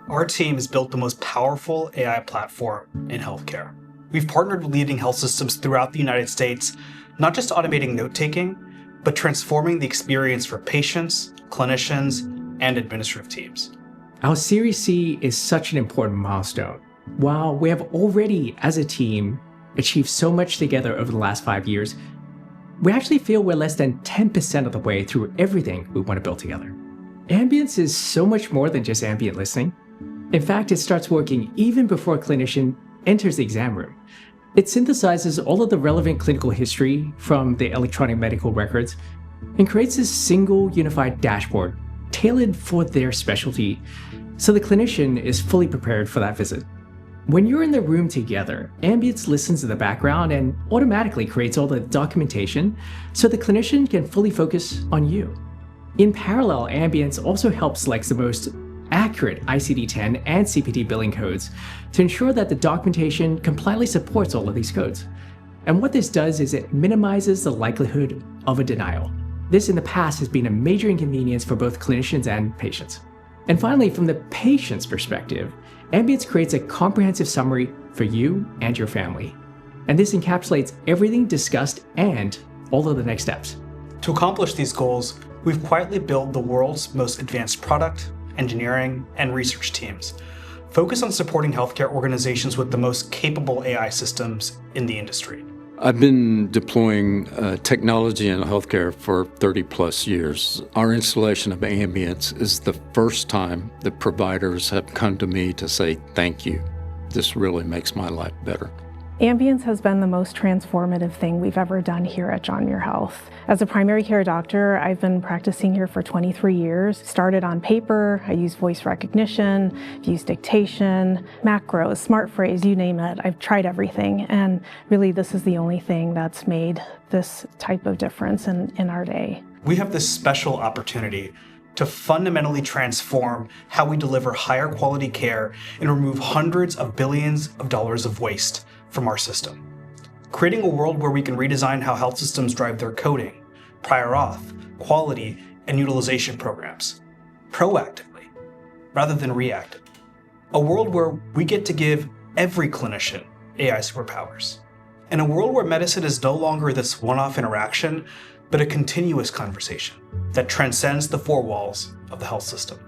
our team has built the most powerful AI platform in healthcare. We've partnered with leading health systems throughout the United States, not just automating note-taking, but transforming the experience for patients, clinicians, and administrative teams. Our Series C is such an important milestone. While we have already, as a team, achieved so much together over the last 5 years, we actually feel we're less than 10% of the way through everything we want to build together. Ambience is so much more than just ambient listening. In fact, it starts working even before a clinician enters the exam room. It synthesizes all of the relevant clinical history from the electronic medical records and creates a single unified dashboard tailored for their specialty, so the clinician is fully prepared for that visit. When you're in the room together, Ambience listens to the background and automatically creates all the documentation so the clinician can fully focus on you. In parallel, Ambience also helps select the most accurate ICD-10 and CPT billing codes to ensure that the documentation compliantly supports all of these codes. And what this does is it minimizes the likelihood of a denial. This in the past has been a major inconvenience for both clinicians and patients. And finally, from the patient's perspective, Ambience creates a comprehensive summary for you and your family. And this encapsulates everything discussed and all of the next steps. To accomplish these goals, we've quietly built the world's most advanced product, engineering, and research teams, focused on supporting healthcare organizations with the most capable AI systems in the industry. I've been deploying technology in healthcare for 30 plus years. Our installation of Ambience is the first time that providers have come to me to say, thank you. This really makes my life better. Ambience has been the most transformative thing we've ever done here at John Muir Health. As a primary care doctor, I've been practicing here for 23 years. Started on paper, I use voice recognition, I've used dictation, macros, smart phrase, you name it. I've tried everything, and really this is the only thing that's made this type of difference in our day. We have this special opportunity to fundamentally transform how we deliver higher quality care and remove hundreds of billions of dollars of waste from our system. Creating a world where we can redesign how health systems drive their coding, prior auth, quality, and utilization programs, proactively, rather than reactively. A world where we get to give every clinician AI superpowers. And a world where medicine is no longer this one-off interaction, but a continuous conversation that transcends the four walls of the health system.